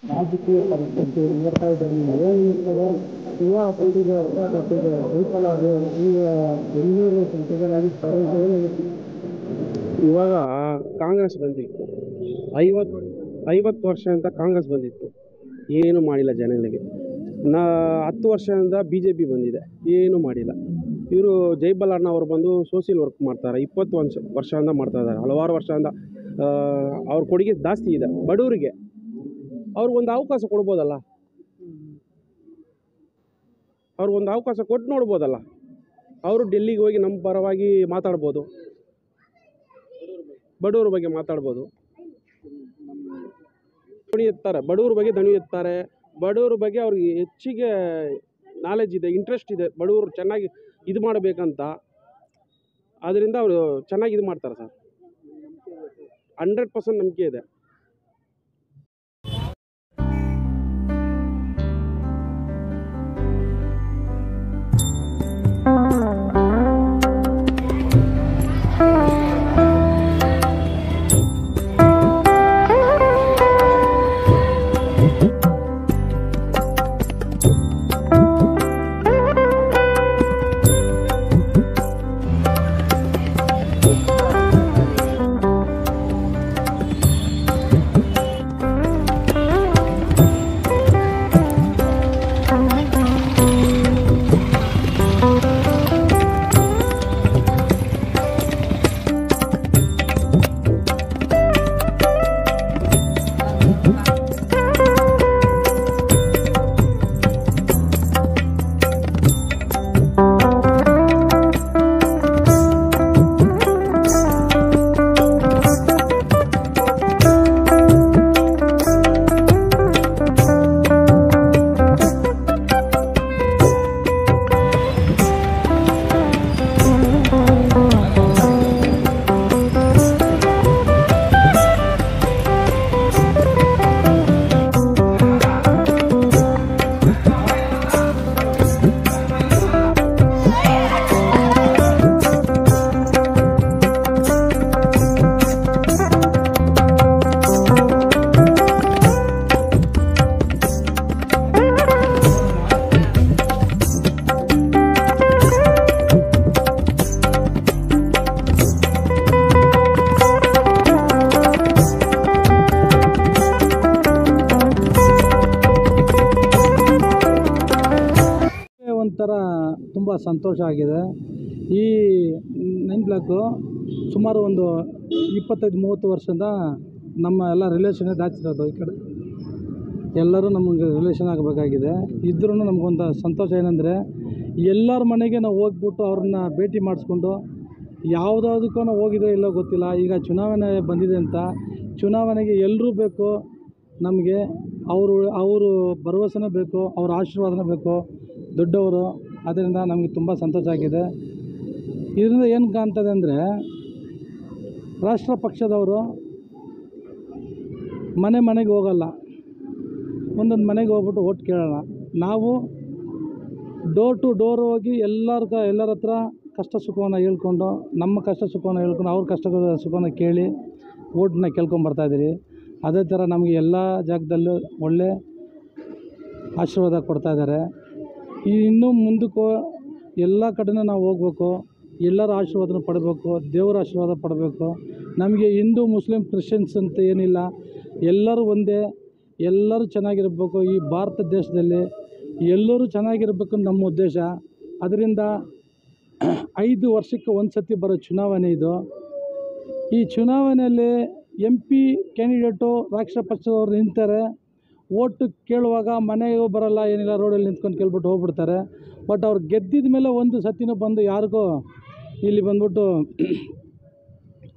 ರಾಜಕೀಯ ಪರಿಸ್ಥಿತಿ ಇವತ್ತಾದಲ್ಲಿ ಏನಿರ್ತದೆ ಯುವ ಪೀಳಿಗೆ ಹೊಸಪಟ್ಟಿಗೆ ವಿಫಲಾಗಿ ಈಗ ಬೆಂಗಳೂರು ಸಂತೆಗಳಾಗಿ ಇವಾಗ ಕಾಂಗ್ರೆಸ್ ಬಂದಿತ್ತು. 50 ವರ್ಷದಿಂದ ಕಾಂಗ್ರೆಸ್ ಬಂದಿತ್ತು, ಏನು ಮಾಡಿಲ್ಲ ಜನಗಳಿಗೆ. 10 ವರ್ಷದಿಂದ BJP ಬಂದಿದೆ, ಏನು ಮಾಡಿಲ್ಲ. ಇವರು ಜೈಬಲ್ ಅವರು ಬಂದು ಸೋಷಿಯಲ್ ವರ್ಕ್ ಮಾಡ್ತಾರೆ, 20 ವರ್ಷದಿಂದ ಮಾಡ್ತಾ ಇದ್ದಾರೆ. ಹಲವಾರು ವರ್ಷದಿಂದ ಅವ್ರ ಕೊಡುಗೆ ಜಾಸ್ತಿ ಇದೆ ಬಡವರಿಗೆ. ಅವ್ರಿಗೊಂದು ಅವಕಾಶ ಕೊಡ್ಬೋದಲ್ಲ, ಅವ್ರಿಗೊಂದು ಅವಕಾಶ ಕೊಟ್ಟು ನೋಡ್ಬೋದಲ್ಲ. ಅವರು ಡೆಲ್ಲಿಗೆ ಹೋಗಿ ನಮ್ಮ ಪರವಾಗಿ ಮಾತಾಡ್ಬೋದು, ಬಡವ್ರ ಬಗ್ಗೆ ಮಾತಾಡ್ಬೋದು. ದಣಿ ಎತ್ತಾರೆ, ಬಡವ್ರ ಬಗ್ಗೆ ದಣಿ ಎತ್ತಾರೆ. ಬಡವ್ರ ಬಗ್ಗೆ ಅವ್ರಿಗೆ ಹೆಚ್ಚಿಗೆ ನಾಲೆಜ್ ಇದೆ, ಇಂಟ್ರೆಸ್ಟ್ ಇದೆ, ಬಡವರು ಚೆನ್ನಾಗಿ ಇದು ಮಾಡಬೇಕಂತ. ಅದರಿಂದ ಅವರು ಚೆನ್ನಾಗಿ ಇದು ಮಾಡ್ತಾರೆ ಸರ್. 100% ನಂಬಿಕೆ ಇದೆ. ಒಂಥರ ತುಂಬ ಸಂತೋಷ ಆಗಿದೆ. ಈ 9 ಬ್ಲಾಕು ಸುಮಾರು ಒಂದು 25-30 ವರ್ಷದಿಂದ ನಮ್ಮ ಎಲ್ಲ ರಿಲೇಷನ್ನೇ ದಾಚಿರೋದು. ಈ ಕಡೆ ಎಲ್ಲರೂ ನಮಗೆ ರಿಲೇಷನ್ ಆಗಬೇಕಾಗಿದೆ. ಇದ್ರೂ ನಮಗೊಂದು ಸಂತೋಷ ಏನಂದರೆ, ಎಲ್ಲರ ಮನೆಗೆ ನಾವು ಹೋಗ್ಬಿಟ್ಟು ಅವ್ರನ್ನ ಭೇಟಿ ಮಾಡಿಸ್ಕೊಂಡು ಯಾವುದಕ್ಕೂ ನಾವು ಹೋಗಿದ್ರೆ ಇಲ್ಲೋ ಗೊತ್ತಿಲ್ಲ. ಈಗ ಚುನಾವಣೆ ಬಂದಿದೆ ಅಂತ, ಚುನಾವಣೆಗೆ ಎಲ್ಲರೂ ಬೇಕು ನಮಗೆ. ಅವರು ಭರವಸೆನೇ ಬೇಕು, ಅವ್ರ ಆಶೀರ್ವಾದನೇ ಬೇಕು, ದೊಡ್ಡವರು. ಅದರಿಂದ ನಮಗೆ ತುಂಬ ಸಂತೋಷ ಆಗಿದೆ. ಇದರಿಂದ ಏನು ಕಾಣ್ತದೆ ಅಂದರೆ, ರಾಷ್ಟ್ರ ಪಕ್ಷದವರು ಮನೆಗೆ ಹೋಗಲ್ಲ, ಒಂದೊಂದು ಮನೆಗೆ ಹೋಗ್ಬಿಟ್ಟು ಓಟ್ ಕೇಳೋಣ. ನಾವು ಡೋರ್ ಟು ಡೋರ್ ಹೋಗಿ ಎಲ್ಲರ ಹತ್ರ ಕಷ್ಟ ಸುಖವನ್ನು ಹೇಳ್ಕೊಂಡು, ನಮ್ಮ ಕಷ್ಟ ಸುಖವನ್ನು ಹೇಳ್ಕೊಂಡು, ಅವ್ರ ಕಷ್ಟ ಸುಖವನ್ನು ಕೇಳಿ ಓಟನ್ನ ಕೇಳ್ಕೊಂಬರ್ತಾಯಿದ್ದೀರಿ. ಅದೇ ಥರ ನಮಗೆ ಎಲ್ಲ ಜಾಗದಲ್ಲೂ ಒಳ್ಳೆ ಆಶೀರ್ವಾದ ಕೊಡ್ತಾಯಿದ್ದಾರೆ. ಇನ್ನೂ ಮುಂದಕ್ಕೂ ಎಲ್ಲ ಕಡೆನೂ ನಾವು ಹೋಗ್ಬೇಕು, ಎಲ್ಲರ ಆಶೀರ್ವಾದನ ಪಡಬೇಕು, ದೇವರ ಆಶೀರ್ವಾದ ಪಡಬೇಕು. ನಮಗೆ ಹಿಂದೂ ಮುಸ್ಲಿಂ ಕ್ರಿಶ್ಚಿಯನ್ಸ್ ಅಂತ ಏನಿಲ್ಲ, ಎಲ್ಲರೂ ಒಂದೇ, ಎಲ್ಲರೂ ಚೆನ್ನಾಗಿರಬೇಕು. ಈ ಭಾರತ ದೇಶದಲ್ಲಿ ಎಲ್ಲರೂ ಚೆನ್ನಾಗಿರಬೇಕು ನಮ್ಮ ಉದ್ದೇಶ. ಅದರಿಂದ 5 ವರ್ಷಕ್ಕೆ ಒಂದು ಸತಿ ಬರೋ ಚುನಾವಣೆ ಇದು. ಈ ಚುನಾವಣೆಯಲ್ಲಿ MP ಕ್ಯಾಂಡಿಡೇಟು ರಾಷ್ಟ್ರ ಪಕ್ಷದವ್ರು ನಿಂತಾರೆ. ಓಟು ಕೇಳುವಾಗ ಮನೆಗೂ ಬರೋಲ್ಲ, ಏನಿಲ್ಲ, ರೋಡಲ್ಲಿ ನಿಂತ್ಕೊಂಡು ಕೇಳ್ಬಿಟ್ಟು ಹೋಗ್ಬಿಡ್ತಾರೆ. ಬಟ್ ಅವ್ರು ಗೆದ್ದಿದ ಮೇಲೆ ಒಂದು ಸತಿನೂ ಬಂದು ಯಾರಿಗೂ ಇಲ್ಲಿ ಬಂದ್ಬಿಟ್ಟು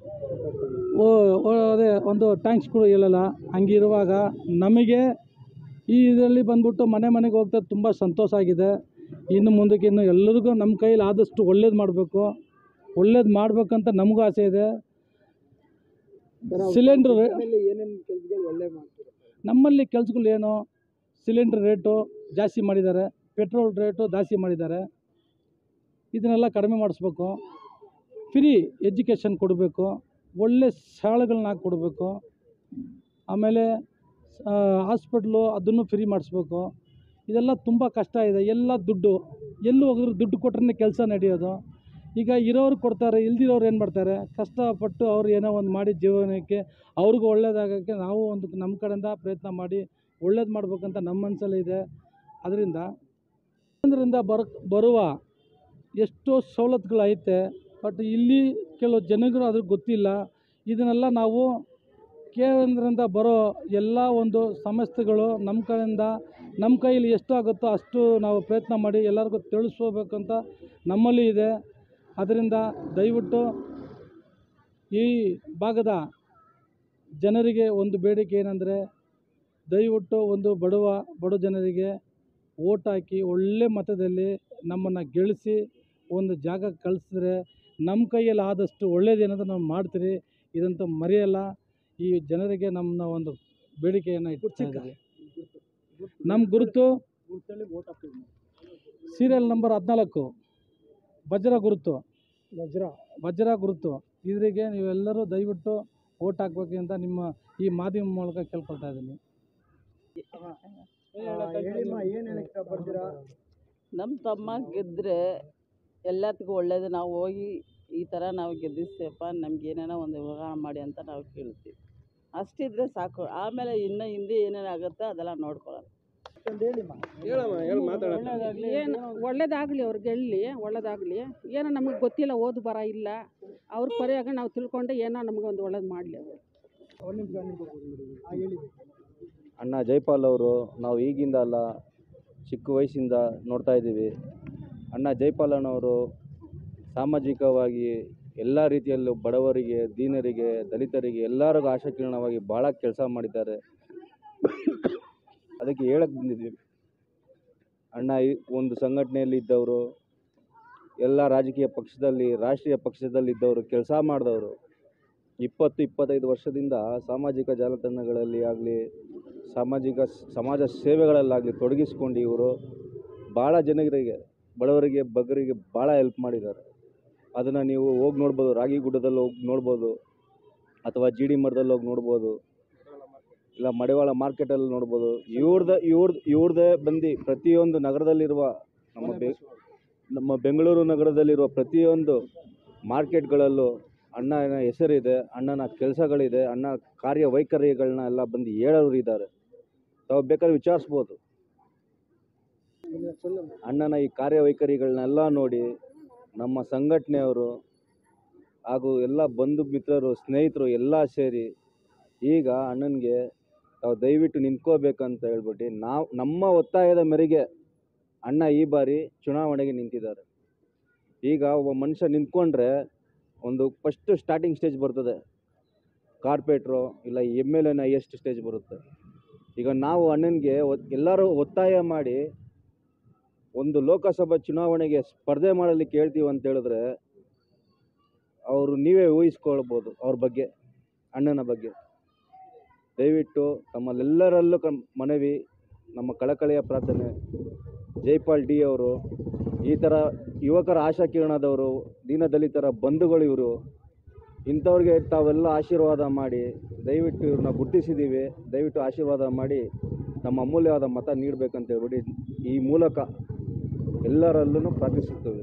ಅದೇ ಒಂದು ಟ್ಯಾಂಕ್ಸ್ ಕೂಡ ಹೇಳಲ್ಲ. ಹಂಗಿರುವಾಗ ನಮಗೆ ಈ ಇದರಲ್ಲಿ ಬಂದ್ಬಿಟ್ಟು ಮನೆಗೆ ಹೋಗ್ತಾ ತುಂಬ ಸಂತೋಷ ಆಗಿದೆ. ಇನ್ನು ಮುಂದಕ್ಕೆ ಎಲ್ಲರಿಗೂ ನಮ್ಮ ಕೈಯಲ್ಲಿ ಆದಷ್ಟು ಒಳ್ಳೇದು ಮಾಡಬೇಕಂತ ನಮಗೂ ಆಸೆ ಇದೆ. ಸಿಲಿಂಡ್ರ್ ಏನೇನು ಕೆಲಸಗಳು ಒಳ್ಳೆ ಮಾಡ್ತಾರೆ ನಮ್ಮಲ್ಲಿ. ಕೆಲಸಗಳು ಏನು, ಸಿಲಿಂಡ್ರ್ ರೇಟು ಜಾಸ್ತಿ ಮಾಡಿದ್ದಾರೆ, ಪೆಟ್ರೋಲ್ ರೇಟು ಜಾಸ್ತಿ ಮಾಡಿದ್ದಾರೆ. ಇದನ್ನೆಲ್ಲ ಕಡಿಮೆ ಮಾಡಿಸ್ಬೇಕು. ಫ್ರೀ ಎಜುಕೇಷನ್ ಕೊಡಬೇಕು, ಒಳ್ಳೆ ಶಾಲೆಗಳನ್ನ ಕೊಡಬೇಕು. ಆಮೇಲೆ ಹಾಸ್ಪಿಟ್ಲು ಅದನ್ನು ಫ್ರೀ ಮಾಡಿಸ್ಬೇಕು. ಇದೆಲ್ಲ ತುಂಬ ಕಷ್ಟ ಇದೆ. ಎಲ್ಲ ದುಡ್ಡು ಎಲ್ಲೂ ಹೋಗಿದ್ರು ದುಡ್ಡು ಕೊಟ್ರೆ ಕೆಲಸ ನಡೆಯೋದು. ಈಗ ಇರೋರು ಕೊಡ್ತಾರೆ, ಇಲ್ದಿರೋರು ಏನು ಮಾಡ್ತಾರೆ, ಕಷ್ಟಪಟ್ಟು ಅವ್ರು ಏನೋ ಒಂದು ಮಾಡಿ ಜೀವನಕ್ಕೆ ಅವ್ರಿಗೂ ಒಳ್ಳೇದಾಗೋಕ್ಕೆ ನಾವು ಒಂದು ನಮ್ಮ ಕಡೆಯಿಂದ ಪ್ರಯತ್ನ ಮಾಡಿ ಒಳ್ಳೇದು ಮಾಡ್ಬೇಕಂತ ನಮ್ಮ ಮನಸ್ಸಲ್ಲಿ ಇದೆ. ಅದರಿಂದ ಕೇಂದ್ರದಿಂದ ಬರುವ ಎಷ್ಟೋ ಸವಲತ್ತುಗಳೈತೆ, ಬಟ್ ಇಲ್ಲಿ ಕೆಲವು ಜನಗಳು ಅದ್ರ ಗೊತ್ತಿಲ್ಲ. ಇದನ್ನೆಲ್ಲ ನಾವು ಕೇಂದ್ರದಿಂದ ಬರೋ ಎಲ್ಲ ಒಂದು ಸಂಸ್ಥೆಗಳು ನಮ್ಮ ಕಡೆಯಿಂದ ನಮ್ಮ ಕೈಯಲ್ಲಿ ಎಷ್ಟು ಆಗುತ್ತೋ ಅಷ್ಟು ನಾವು ಪ್ರಯತ್ನ ಮಾಡಿ ಎಲ್ಲರಿಗೂ ತಿಳಿಸ್ಕೋಬೇಕಂತ ನಮ್ಮಲ್ಲಿ ಇದೆ. ಅದರಿಂದ ದಯವಿಟ್ಟು ಈ ಭಾಗದ ಜನರಿಗೆ ಒಂದು ಬೇಡಿಕೆ ಏನಂದರೆ, ದಯವಿಟ್ಟು ಒಂದು ಬಡ ಜನರಿಗೆ ಓಟ್ ಹಾಕಿ ಒಳ್ಳೆ ಮತದಲ್ಲಿ ನಮ್ಮನ್ನು ಗೆಲ್ಲಿಸಿ ಒಂದು ಜಾಗಕ್ಕೆ ಕಳಿಸಿದ್ರೆ ನಮ್ಮ ಕೈಯಲ್ಲಿ ಆದಷ್ಟು ಒಳ್ಳೇದೇನಾದರೂ ನಾವು ಮಾಡ್ತೀರಿ. ಇದಂತೂ ಮರೆಯಲ್ಲ. ಈ ಜನರಿಗೆ ನಮ್ಮ ಒಂದು ಬೇಡಿಕೆಯನ್ನು ಇಟ್ಟಿದ್ದೀವಿ. ನಮ್ಮ ಗುರುತು ಸೀರಿಯಲ್ ನಂಬರ್ 14 ವಜ್ರ ಗುರುತು. ಇದರಿಗೆ ನೀವೆಲ್ಲರೂ ದಯವಿಟ್ಟು ಓಟ್ ಹಾಕ್ಬೇಕು ಅಂತ ನಿಮ್ಮ ಈ ಮಾಧ್ಯಮ ಮೂಲಕ ಕೇಳ್ಕೊಳ್ತಾ ಇದ್ದೀನಿ. ನಮ್ಮ ತಮ್ಮ ಗೆದ್ದರೆ ಎಲ್ಲದಕ್ಕೂ ಒಳ್ಳೇದು. ನಾವು ಹೋಗಿ ಈ ಥರ ನಾವು ಗೆದ್ದಿಸ್ತೇವಪ್ಪ, ನಮ್ಗೆ ಏನೇನೋ ಒಂದು ವ್ಯವಹಾರ ಮಾಡಿ ಅಂತ ನಾವು ಕೇಳ್ತೀವಿ. ಅಷ್ಟಿದ್ರೆ ಸಾಕು. ಆಮೇಲೆ ಇನ್ನು ಹಿಂದೆ ಏನೇನು ಆಗುತ್ತೋ ಅದೆಲ್ಲ ನೋಡ್ಕೊಳ್ಳೋಣ. ಏನು ಒಳ್ಳೇದಾಗಲಿ, ಅವ್ರಿಗೆ ಗೆಲ್ಲಿ ಒಳ್ಳೇದಾಗಲಿ. ಏನೋ ನಮಗೆ ಗೊತ್ತಿಲ್ಲ, ಓದು ಬರ ಇಲ್ಲ, ಅವ್ರ ಪರಿಯಾಗ ನಾವು ತಿಳ್ಕೊಂಡು ಏನೋ ನಮಗೆ ಒಂದು ಒಳ್ಳೇದು ಮಾಡಲಿ ಅವರು. ಅಣ್ಣ ಜೈಪಾಲ್ ಅವರು ನಾವು ಈಗಿಂದ ಅಲ್ಲ, ಚಿಕ್ಕ ವಯಸ್ಸಿಂದ ನೋಡ್ತಾ ಇದ್ದೀವಿ. ಅಣ್ಣ ಜೈಪಾಲ್ ಅಣ್ಣವರು ಸಾಮಾಜಿಕವಾಗಿ ಎಲ್ಲ ರೀತಿಯಲ್ಲೂ ಬಡವರಿಗೆ, ದೀನರಿಗೆ, ದಲಿತರಿಗೆ ಎಲ್ಲರಿಗೂ ಆಶಾಕಿರಣವಾಗಿ ಭಾಳ ಕೆಲಸ ಮಾಡಿದ್ದಾರೆ. ಅದಕ್ಕೆ ಹೇಳಕ್ಕೆ ಬಂದಿದ್ದೀವಿ. ಅಣ್ಣ ಒಂದು ಸಂಘಟನೆಯಲ್ಲಿ ಇದ್ದವರು, ಎಲ್ಲ ರಾಜಕೀಯ ಪಕ್ಷದಲ್ಲಿ, ರಾಷ್ಟ್ರೀಯ ಪಕ್ಷದಲ್ಲಿ ಇದ್ದವರು, ಕೆಲಸ ಮಾಡಿದವರು. 20-25 ವರ್ಷದಿಂದ ಸಾಮಾಜಿಕ ಜಾಲತಾಣಗಳಲ್ಲಿ ಆಗಲಿ, ಸಮಾಜ ಸೇವೆಗಳಲ್ಲಾಗಲಿ ತೊಡಗಿಸ್ಕೊಂಡು ಇವರು ಭಾಳ ಜನರಿಗೆ, ಬಡವರಿಗೆ, ಬಗ್ಗರಿಗೆ ಭಾಳ ಹೆಲ್ಪ್ ಮಾಡಿದ್ದಾರೆ. ಅದನ್ನು ನೀವು ಹೋಗಿ ನೋಡ್ಬೋದು. ರಾಗಿಗುಡ್ಡದಲ್ಲಿ ಹೋಗಿ ನೋಡ್ಬೋದು, ಅಥವಾ ಜಿ ಡಿ ಮಠದಲ್ಲಿ ಹೋಗಿ ನೋಡ್ಬೋದು, ಇಲ್ಲ ಮಡಿವಾಳ ಮಾರ್ಕೆಟಲ್ಲಿ ನೋಡ್ಬೋದು. ಇವ್ರದ್ದೇ ಬಂದು ಪ್ರತಿಯೊಂದು ನಗರದಲ್ಲಿರುವ ನಮ್ಮ ಬೆಂಗಳೂರು ನಗರದಲ್ಲಿರುವ ಪ್ರತಿಯೊಂದು ಮಾರ್ಕೆಟ್ಗಳಲ್ಲೂ ಅಣ್ಣನ ಹೆಸರಿದೆ, ಅಣ್ಣನ ಕೆಲಸಗಳಿದೆ, ಅಣ್ಣ ಕಾರ್ಯವೈಖರಿಗಳನ್ನ ಎಲ್ಲ ಬಂದು ಹೇಳೋರು ಇದ್ದಾರೆ. ತಾವು ಬೇಕಾದ್ರೆ ವಿಚಾರಿಸ್ಬೋದು. ಅಣ್ಣನ ಈ ಕಾರ್ಯವೈಖರಿಗಳನ್ನೆಲ್ಲ ನೋಡಿ ನಮ್ಮ ಸಂಘಟನೆಯವರು ಹಾಗೂ ಎಲ್ಲ ಬಂಧು ಮಿತ್ರರು, ಸ್ನೇಹಿತರು ಎಲ್ಲ ಸೇರಿ ಈಗ ಅಣ್ಣನಿಗೆ ತಾವು ದಯವಿಟ್ಟು ನಿಂತ್ಕೋಬೇಕಂತ ಹೇಳ್ಬಿಟ್ಟು ನಮ್ಮ ಒತ್ತಾಯದ ಮೇರೆಗೆ ಅಣ್ಣ ಈ ಬಾರಿ ಚುನಾವಣೆಗೆ ನಿಂತಿದ್ದಾರೆ. ಈಗ ಒಬ್ಬ ಮನುಷ್ಯ ನಿಂತ್ಕೊಂಡ್ರೆ ಒಂದು ಫಸ್ಟ್ ಸ್ಟಾರ್ಟಿಂಗ್ ಸ್ಟೇಜ್ ಬರ್ತದೆ, ಕಾರ್ಪೊರೇಟ್ರು ಇಲ್ಲ MLA ಎಷ್ಟು ಸ್ಟೇಜ್ ಬರುತ್ತೆ. ಈಗ ನಾವು ಅಣ್ಣನಿಗೆ ಎಲ್ಲರೂ ಒತ್ತಾಯ ಮಾಡಿ ಒಂದು ಲೋಕಸಭಾ ಚುನಾವಣೆಗೆ ಸ್ಪರ್ಧೆ ಮಾಡಲಿಕ್ಕೆ ಹೇಳ್ತೀವಿ ಅಂತ ಹೇಳಿದ್ರೆ ಅವರು ನೀವೇ ಊಹಿಸ್ಕೊಳ್ಬೋದು ಅವ್ರ ಬಗ್ಗೆ, ಅಣ್ಣನ ಬಗ್ಗೆ. ದಯವಿಟ್ಟು ತಮ್ಮಲ್ಲೆಲ್ಲರಲ್ಲೂ ಮನವಿ, ನಮ್ಮ ಕಳಕಳಿಯ ಪ್ರಾರ್ಥನೆ, ಜೈಪಾಲ್ ಡಿ ಅವರು ಈ ಥರ ಯುವಕರ ಆಶಾಕಿರಣದವರು, ದೀನದಲಿತರ ಬಂಧುಗಳು ಇವರು. ಇಂಥವ್ರಿಗೆ ತಾವೆಲ್ಲ ಆಶೀರ್ವಾದ ಮಾಡಿ, ದಯವಿಟ್ಟು ಇವ್ರನ್ನ ಗುರುತಿಸಿದ್ದೀವಿ, ದಯವಿಟ್ಟು ಆಶೀರ್ವಾದ ಮಾಡಿ ನಮ್ಮ ಅಮೂಲ್ಯವಾದ ಮತ ನೀಡಬೇಕಂತ ಹೇಳ್ಬಿಟ್ಟು ಈ ಮೂಲಕ ಎಲ್ಲರಲ್ಲೂ ಪ್ರಾರ್ಥಿಸುತ್ತೇವೆ.